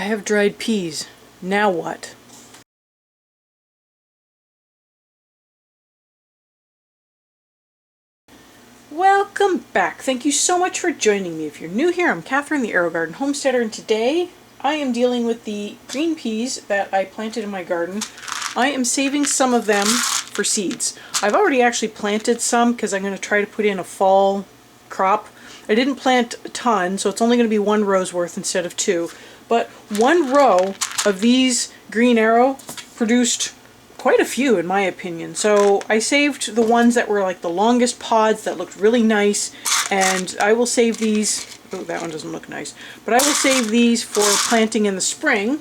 I have dried peas. Now what? Welcome back. Thank you so much for joining me. If you're new here, I'm Kathryn, the Aerogarden Homesteader, and today I am dealing with the green peas that I planted in my garden. I am saving some of them for seeds. I've already actually planted some because I'm going to try to put in a fall crop. I didn't plant a ton, so it's only going to be 1 row's worth instead of 2. But 1 row of these green arrow produced quite a few in my opinion. So I saved the ones that were like the longest pods that looked really nice, and I will save these. Oh, that one doesn't look nice. But I will save these for planting in the spring.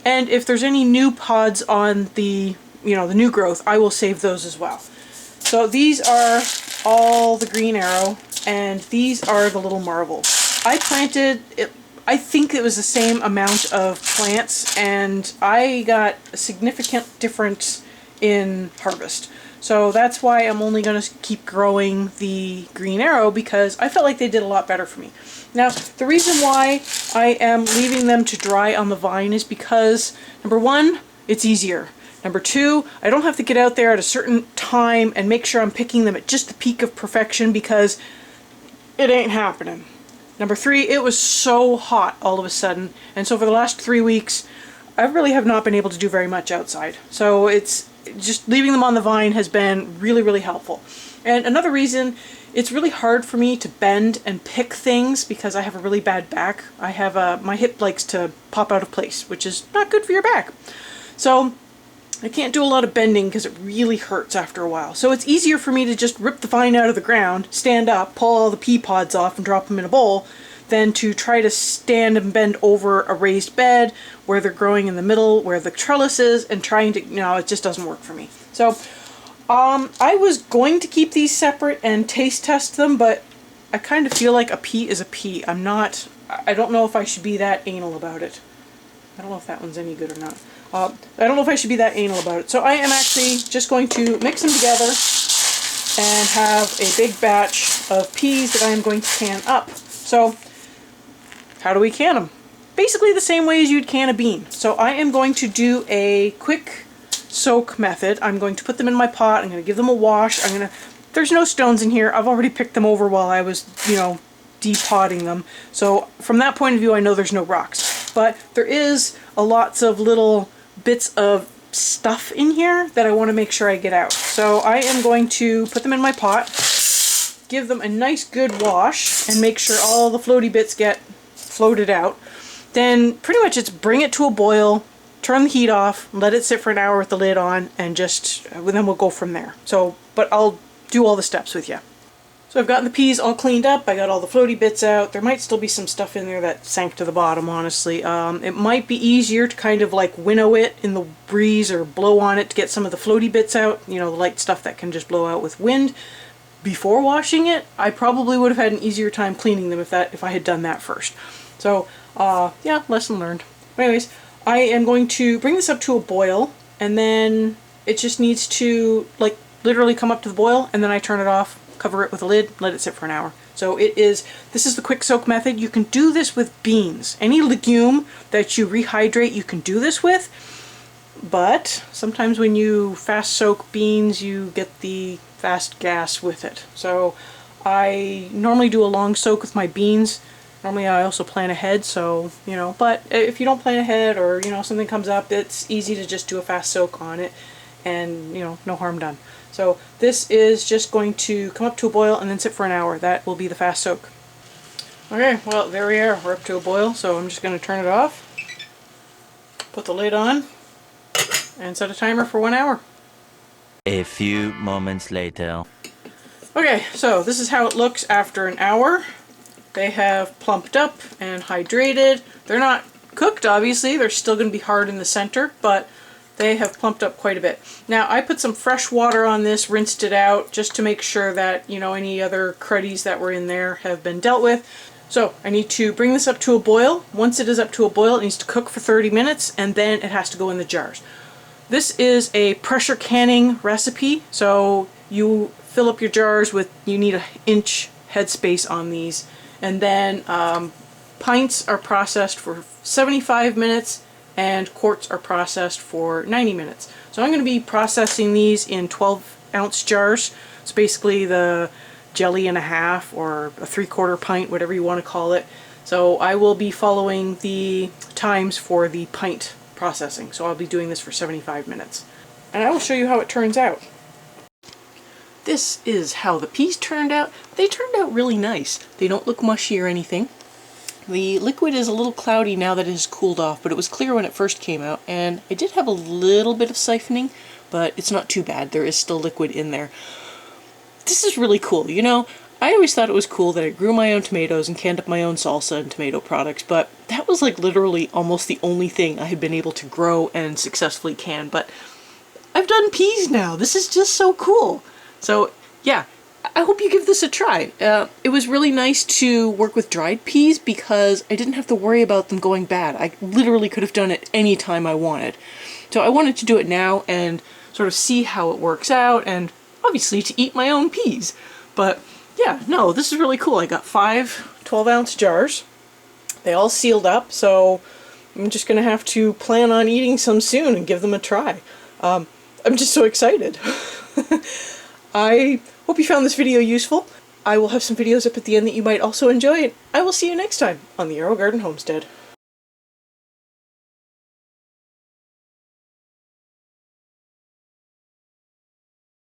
And if there's any new pods on the, the new growth, I will save those as well. So these are all the green arrow, and these are the little marvel. I planted it, I think it was the same amount of plants, and I got a significant difference in harvest. So that's why I'm only going to keep growing the green arrow, because I felt like they did a lot better for me. Now, the reason why I am leaving them to dry on the vine is because, number 1, it's easier. Number 2, I don't have to get out there at a certain time and make sure I'm picking them at just the peak of perfection, because it ain't happening. Number 3, it was so hot all of a sudden, and so for the last 3 weeks I really have not been able to do very much outside. So it's just leaving them on the vine has been really, really helpful. And another reason, it's really hard for me to bend and pick things because I have a really bad back. I have my hip likes to pop out of place, which is not good for your back. So I can't do a lot of bending because it really hurts after a while. So it's easier for me to just rip the vine out of the ground, stand up, pull all the pea pods off and drop them in a bowl, than to try to stand and bend over a raised bed where they're growing in the middle, where the trellis is, and trying to, it just doesn't work for me. So I was going to keep these separate and taste test them, but I kind of feel like a pea is a pea. I don't know if I should be that anal about it. I don't know if that one's any good or not. I don't know if I should be that anal about it. So I am actually just going to mix them together and have a big batch of peas that I am going to can up. So how do we can them? Basically the same way as you'd can a bean. So I am going to do a quick soak method. I'm going to put them in my pot. I'm going to give them a wash. There's no stones in here. I've already picked them over while I was, depotting them. So from that point of view, I know there's no rocks. But there is lots of little bits of stuff in here that I want to make sure I get out. So I am going to put them in my pot, give them a nice good wash, and make sure all the floaty bits get floated out. Then pretty much it's bring it to a boil, turn the heat off, let it sit for an hour with the lid on, and then we'll go from there. So, but I'll do all the steps with you. So I've gotten the peas all cleaned up, I got all the floaty bits out. There might still be some stuff in there that sank to the bottom, honestly. It might be easier to kind of like winnow it in the breeze or blow on it to get some of the floaty bits out, the light stuff that can just blow out with wind. Before washing it, I probably would have had an easier time cleaning them if I had done that first. So, yeah, lesson learned. Anyways, I am going to bring this up to a boil, and then it just needs to, like, literally come up to the boil, and then I turn it off, cover it with a lid, let it sit for an hour. So this is the quick soak method. You can do this with beans. Any legume that you rehydrate, you can do this with, but sometimes when you fast soak beans, you get the fast gas with it. So I normally do a long soak with my beans. Normally I also plan ahead, so, but if you don't plan ahead or, something comes up, it's easy to just do a fast soak on it and, no harm done. So this is just going to come up to a boil and then sit for an hour. That will be the fast soak. Okay, well, there we are. We're up to a boil, so I'm just going to turn it off, put the lid on, and set a timer for 1 hour. A few moments later. Okay, so this is how it looks after an hour. They have plumped up and hydrated. They're not cooked, obviously. They're still going to be hard in the center, but they have plumped up quite a bit. Now, I put some fresh water on this, rinsed it out, just to make sure that, any other cruddies that were in there have been dealt with. So, I need to bring this up to a boil. Once it is up to a boil, it needs to cook for 30 minutes, and then it has to go in the jars. This is a pressure canning recipe, so you fill up your jars with, you need 1 inch headspace on these, and then pints are processed for 75 minutes and quarts are processed for 90 minutes. So I'm going to be processing these in 12-ounce jars. It's basically the jelly and a half or a 3/4 pint, whatever you want to call it. So I will be following the times for the pint processing. So I'll be doing this for 75 minutes. And I will show you how it turns out. This is how the peas turned out. They turned out really nice. They don't look mushy or anything. The liquid is a little cloudy now that it has cooled off, but it was clear when it first came out, and I did have a little bit of siphoning, but it's not too bad. There is still liquid in there. This is really cool. You know, I always thought it was cool that I grew my own tomatoes and canned up my own salsa and tomato products, but that was like literally almost the only thing I had been able to grow and successfully can. But I've done peas now. This is just so cool. So yeah, I hope you give this a try. It was really nice to work with dried peas because I didn't have to worry about them going bad. I literally could have done it any time I wanted. So I wanted to do it now and sort of see how it works out, and obviously to eat my own peas. But yeah, no, this is really cool. I got 5 12-ounce jars. They all sealed up, so I'm just going to have to plan on eating some soon and give them a try. I'm just so excited. I hope you found this video useful. I will have some videos up at the end that you might also enjoy. I will see you next time on the Aerogarden Homestead.